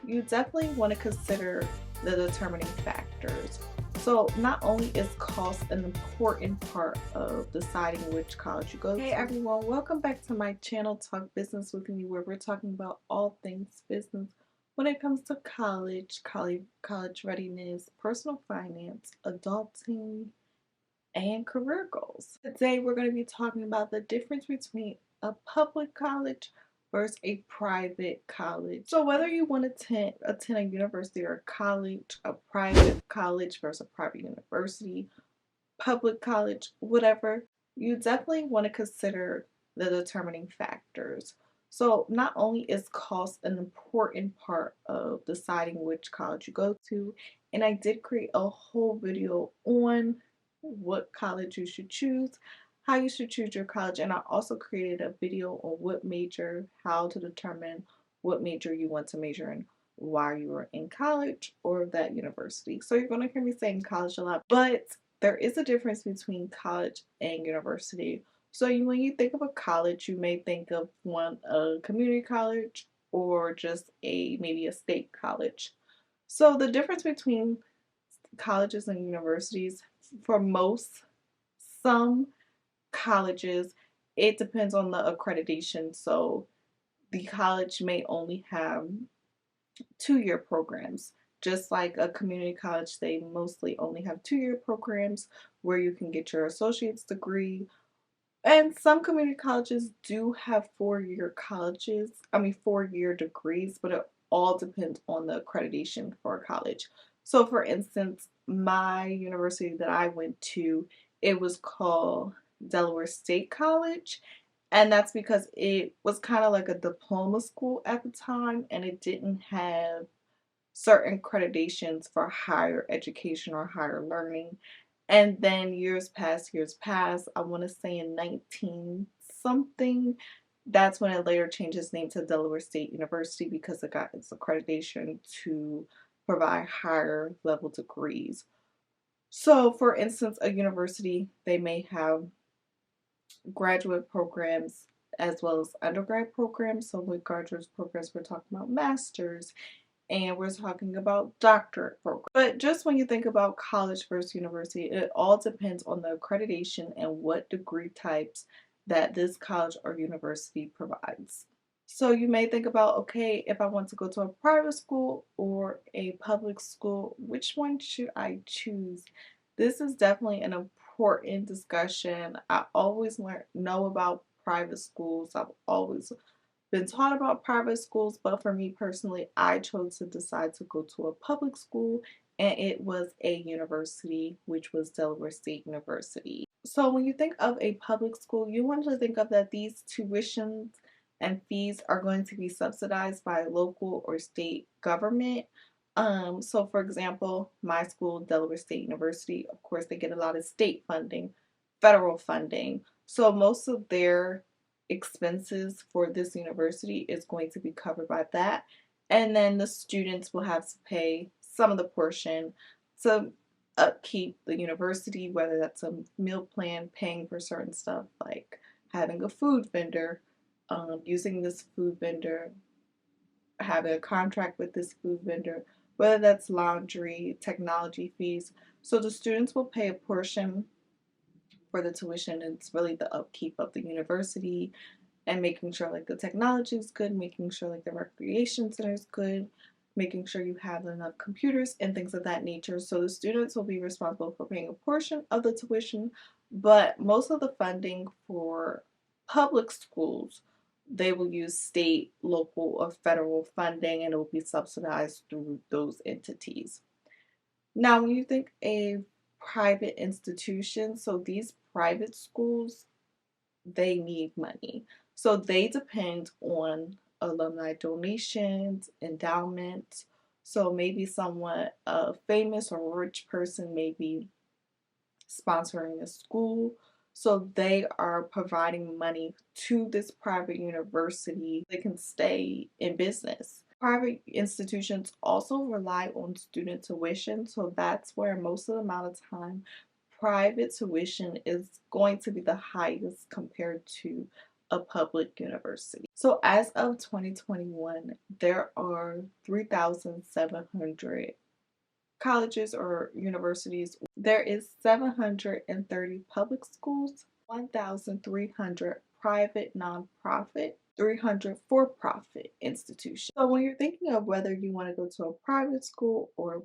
you definitely want to consider the determining factors. So, not only is cost an important part of deciding which college you go to. Hey everyone, welcome back to my channel, Talk Business with Me, where we're talking about all things business when it comes to college readiness, personal finance, adulting, and career goals. Today, we're going to be talking about the difference between a public college versus a private college. So, whether you want to attend a university or a college, a private college versus a private university, public college, whatever, you definitely want to consider the determining factors. So, not only is cost an important part of deciding which college you go to, and I did create a whole video on what college you should choose, how you should choose your college, and I also created a video on what major, how to determine what major you want to major in while you are in college or that university. So you're going to hear me saying college a lot, but there is a difference between college and university. So when you think of a college, you may think of a community college or just maybe a state college. So the difference between colleges and universities, for some colleges, it depends on the accreditation. So the college may only have 2-year programs. Just like a community college, they mostly only have 2-year programs where you can get your associate's degree. And some community colleges do have 4-year degrees, but it all depends on the accreditation for a college. So for instance, my university that I went to, it was called Delaware State College. And that's because it was kind of like a diploma school at the time, and it didn't have certain accreditations for higher education or higher learning. And then years past, I want to say in 19 something, that's when it later changed its name to Delaware State University because it got its accreditation to provide higher level degrees. So, for instance, a university, they may have graduate programs as well as undergrad programs. So, with graduate programs, we're talking about masters, and we're talking about doctorate programs. But just when you think about college versus university, it all depends on the accreditation and what degree types that this college or university provides. So you may think about, okay, if I want to go to a private school or a public school, which one should I choose? This is definitely an important discussion. I always know about private schools. I've always been taught about private schools, but for me personally, I chose to decide to go to a public school, and it was a university, which was Delaware State University. So when you think of a public school, you want to think of that these tuitions and fees are going to be subsidized by local or state government. So for example, my school, Delaware State University, of course, they get a lot of state funding, federal funding. So most of their expenses for this university is going to be covered by that. And then the students will have to pay some of the portion to upkeep the university, whether that's a meal plan, paying for certain stuff like having a food vendor, using this food vendor, having a contract with this food vendor, whether that's laundry, technology fees. So the students will pay a portion for the tuition. It's really the upkeep of the university and making sure like the technology is good, making sure like the recreation center is good, making sure you have enough computers and things of that nature. So the students will be responsible for paying a portion of the tuition, but most of the funding for public schools, they will use state, local, or federal funding, and it will be subsidized through those entities. Now, when you think a private institution, so these private schools, they need money. So they depend on alumni donations, endowments. So maybe someone, a famous or rich person, may be sponsoring a school. So they are providing money to this private university. They can stay in business. Private institutions also rely on student tuition. So that's where most of the amount of time private tuition is going to be the highest compared to a public university. So as of 2021, there are 3,700 colleges or universities. There is 730 public schools, 1,300 private nonprofit, 300 for-profit institutions. So when you're thinking of whether you want to go to a private school or a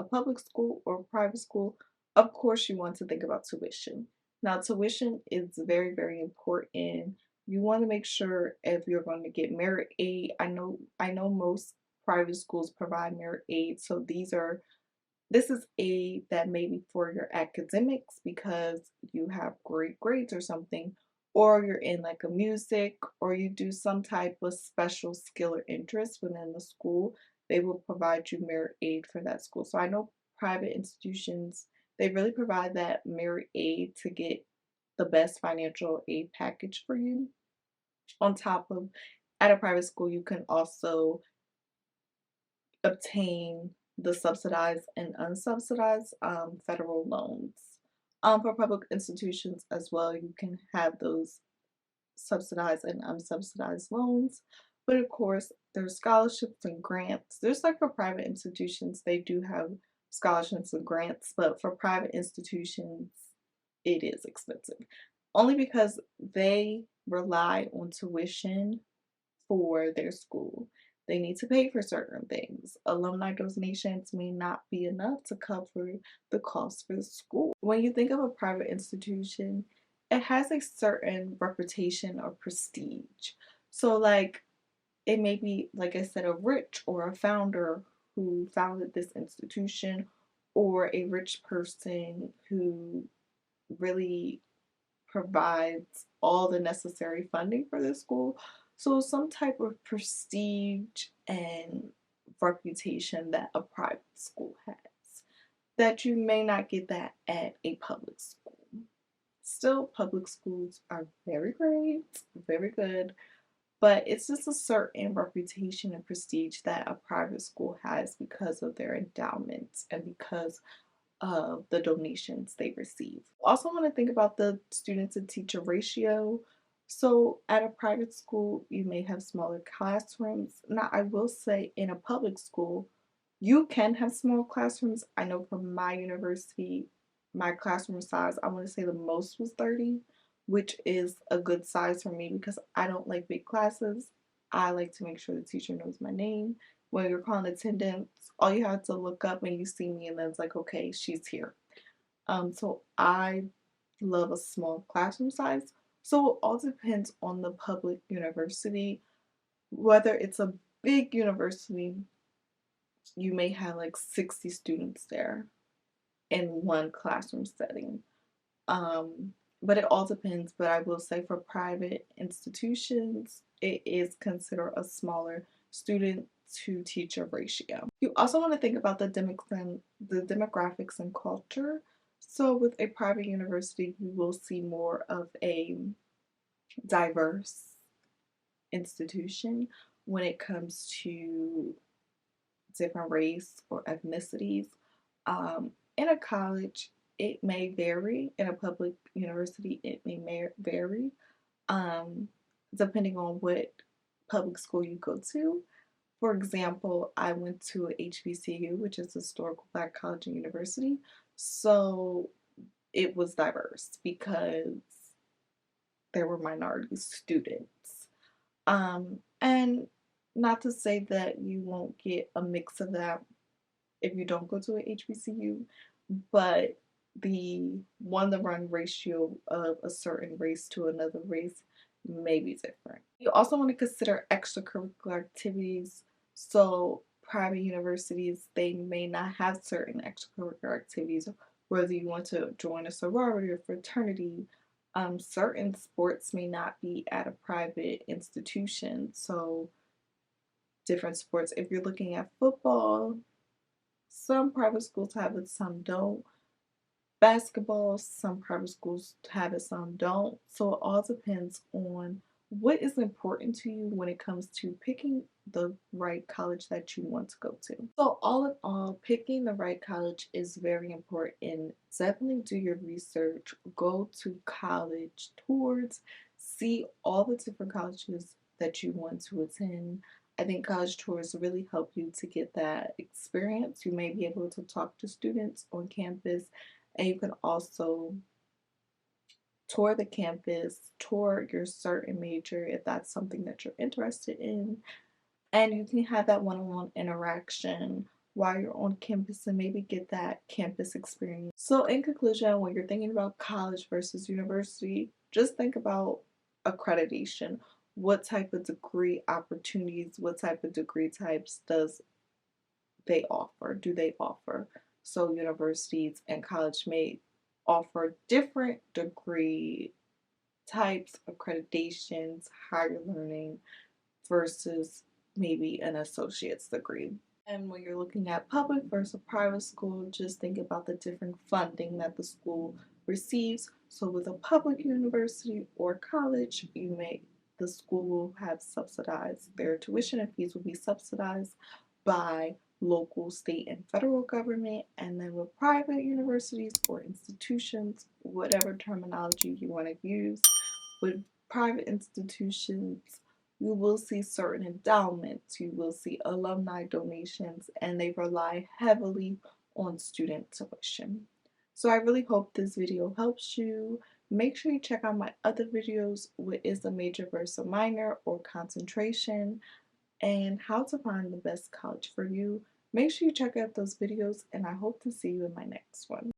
public school or a private school, of course you want to think about tuition. Now, tuition is very, very important. You want to make sure if you're going to get merit aid. I know most private schools provide merit aid, so this is aid that may be for your academics because you have great grades or something, or you're in like a music, or you do some type of special skill or interest within the school. They will provide you merit aid for that school. So I know private institutions, they really provide that merit aid to get the best financial aid package for you. On top of, at a private school, you can also obtain the subsidized and unsubsidized federal loans. For public institutions as well, you can have those subsidized and unsubsidized loans. But of course, there's scholarships and grants. There's like for private institutions, they do have scholarships and grants, but for private institutions, it is expensive. Only because they rely on tuition for their school. They need to pay for certain things. Alumni donations may not be enough to cover the cost for the school. When you think of a private institution, it has a certain reputation or prestige. So, like, it may be, like I said, a rich or a founder who founded this institution, or a rich person who really provides all the necessary funding for the school. So some type of prestige and reputation that a private school has that you may not get that at a public school. Still, public schools are very great, very good, but it's just a certain reputation and prestige that a private school has because of their endowments and because of the donations they receive. Also want to think about the student to teacher ratio. So at a private school, you may have smaller classrooms. Now, I will say in a public school, you can have small classrooms. I know from my university, my classroom size, I want to say the most was 30, which is a good size for me because I don't like big classes. I like to make sure the teacher knows my name. When you're calling attendance, all you have to look up and you see me, and then it's like, okay, she's here. So I love a small classroom size. So it all depends on the public university. Whether it's a big university, you may have like 60 students there in one classroom setting. But it all depends. But I will say for private institutions, it is considered a smaller student to teacher ratio. You also want to think about the demographics and culture. So with a private university, you will see more of a diverse institution when it comes to different race or ethnicities. In a college, it may vary. In a public university, it may vary, um, depending on what public school you go to. For example, I went to a HBCU, which is Historical Black College and University. So it was diverse because there were minority students. And not to say that you won't get a mix of that if you don't go to a HBCU, but the 1-to-1 ratio of a certain race to another race may be different. You also want to consider extracurricular activities. So private universities, they may not have certain extracurricular activities, whether you want to join a sorority or fraternity. Certain sports may not be at a private institution. So different sports. If you're looking at football, some private schools have it, some don't. Basketball, some private schools have it, some don't. So it all depends on what is important to you when it comes to picking the right college that you want to go to. So all in all, picking the right college is very important. Definitely do your research, go to college tours, see all the different colleges that you want to attend. I think college tours really help you to get that experience. You may be able to talk to students on campus, and you can also tour the campus, tour your certain major if that's something that you're interested in, and you can have that one-on-one interaction while you're on campus and maybe get that campus experience. So in conclusion, when you're thinking about college versus university, just think about accreditation. What type of degree opportunities, what type of degree types do they offer? So universities and college may offer different degree types, accreditations, higher learning versus maybe an associate's degree. And when you're looking at public versus private school, just think about the different funding that the school receives. So with a public university or college, the school will have subsidized. Their tuition and fees will be subsidized by local, state, and federal government. And then with private universities or institutions, whatever terminology you want to use, with private institutions, you will see certain endowments, you will see alumni donations, and they rely heavily on student tuition. So I really hope this video helps you. Make sure you check out my other videos, what is a major versus a minor or concentration, and how to find the best college for you. Make sure you check out those videos, and I hope to see you in my next one.